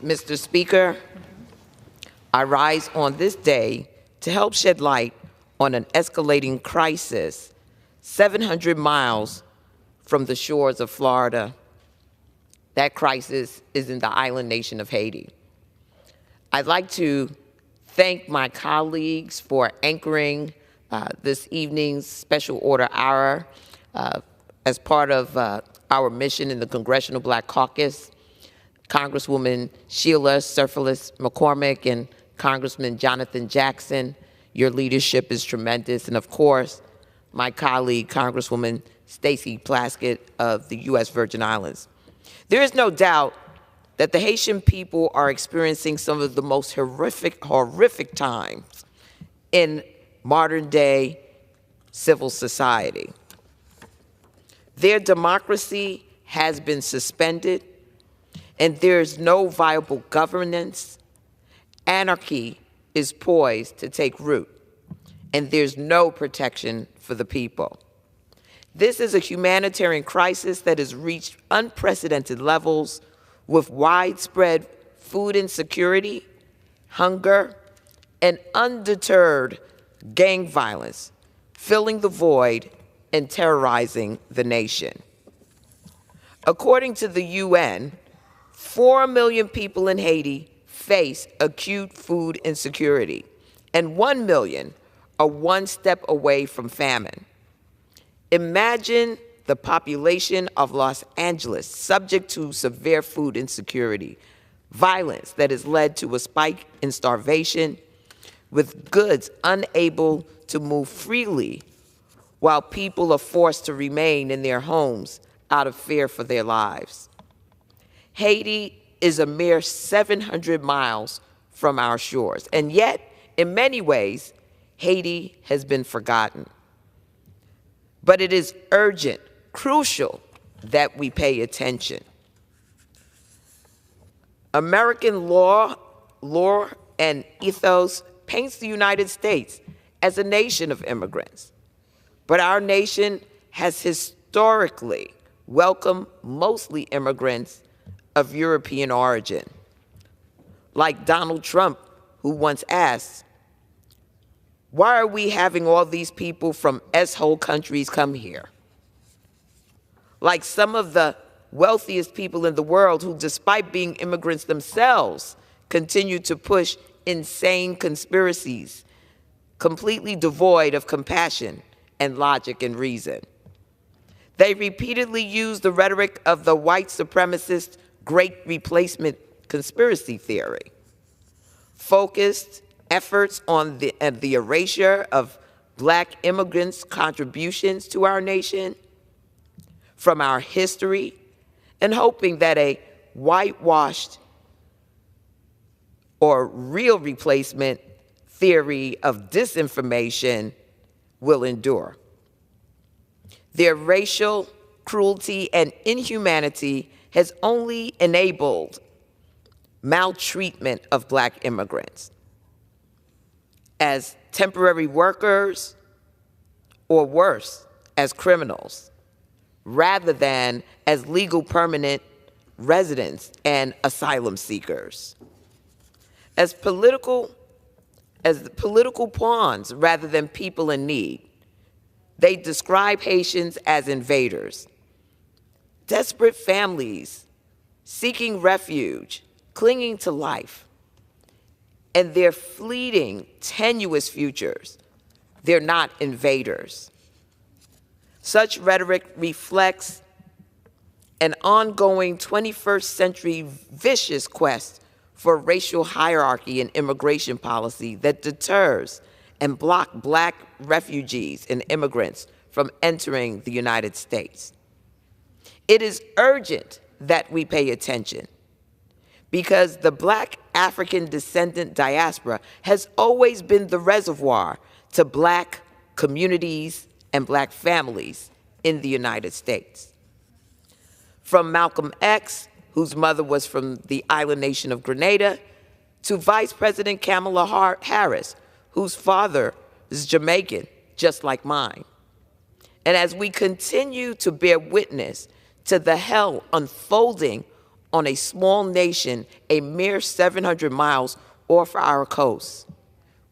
Mr. Speaker, I rise on this day to help shed light on an escalating crisis 700 miles from the shores of Florida. That crisis is in the island nation of Haiti. I'd like to thank my colleagues for anchoring this evening's special order hour as part of our mission in the Congressional Black Caucus. Congresswoman Sheila Surfalis McCormick and Congressman Jonathan Jackson, your leadership is tremendous. And of course, my colleague, Congresswoman Stacey Plaskett of the U.S. Virgin Islands. There is no doubt that the Haitian people are experiencing some of the most horrific times in modern day civil society. Their democracy has been suspended, and there's no viable governance. Anarchy is poised to take root, and there's no protection for the people. This is a humanitarian crisis that has reached unprecedented levels with widespread food insecurity, hunger, and undeterred gang violence filling the void and terrorizing the nation. According to the UN, 4 million people in Haiti face acute food insecurity, and 1 million are one step away from famine. Imagine the population of Los Angeles subject to severe food insecurity, violence that has led to a spike in starvation, with goods unable to move freely while people are forced to remain in their homes out of fear for their lives. Haiti is a mere 700 miles from our shores, and yet, in many ways, Haiti has been forgotten. But it is urgent, crucial, that we pay attention. American law and ethos paints the United States as a nation of immigrants. But our nation has historically welcomed mostly immigrants of European origin. Like Donald Trump, who once asked, "Why are we having all these people from S-hole countries come here?" Like some of the wealthiest people in the world who, despite being immigrants themselves, continue to push insane conspiracies, completely devoid of compassion and logic and reason. They repeatedly use the rhetoric of the white supremacist Great Replacement conspiracy theory, focused efforts on the erasure of Black immigrants' contributions to our nation from our history, and hoping that a whitewashed or real replacement theory of disinformation will endure. Their racial cruelty and inhumanity has only enabled maltreatment of Black immigrants as temporary workers, or worse, as criminals, rather than as legal permanent residents and asylum seekers. As political pawns rather than people in need, they describe Haitians as invaders, desperate families seeking refuge, clinging to life, and their fleeting, tenuous futures. They're not invaders. Such rhetoric reflects an ongoing 21st century vicious quest for racial hierarchy and immigration policy that deters and blocks Black refugees and immigrants from entering the United States. It is urgent that we pay attention because the Black African descendant diaspora has always been the reservoir to Black communities and Black families in the United States. From Malcolm X, whose mother was from the island nation of Grenada, to Vice President Kamala Harris, whose father is Jamaican, just like mine. And as we continue to bear witness to the hell unfolding on a small nation a mere 700 miles off our coast.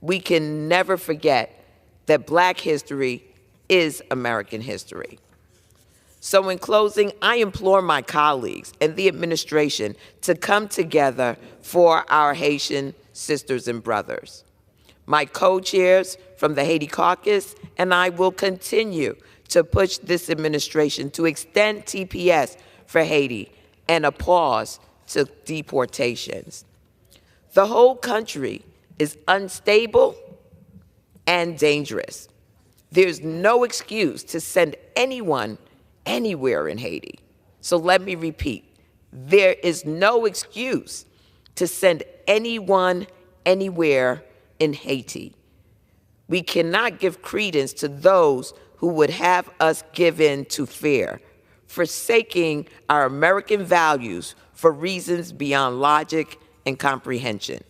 We can never forget that Black history is American history. So in closing, I implore my colleagues and the administration to come together for our Haitian sisters and brothers. My co-chairs from the Haiti caucus and I will continue to push this administration to extend TPS for Haiti and a pause to deportations. The whole country is unstable and dangerous. There's no excuse to send anyone anywhere in Haiti. So let me repeat, there is no excuse to send anyone anywhere in Haiti. We cannot give credence to those who would have us give in to fear, forsaking our American values for reasons beyond logic and comprehension.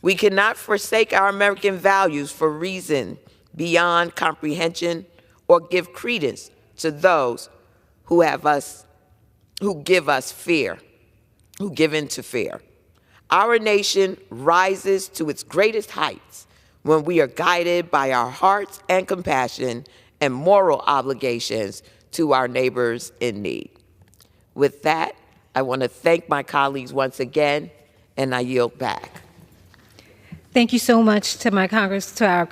We cannot forsake our American values for reason beyond comprehension or give credence to those who give us fear, who give in to fear. Our nation rises to its greatest heights when we are guided by our hearts and compassion and moral obligations to our neighbors in need. With that, I want to thank my colleagues once again, and I yield back. Thank you so much to our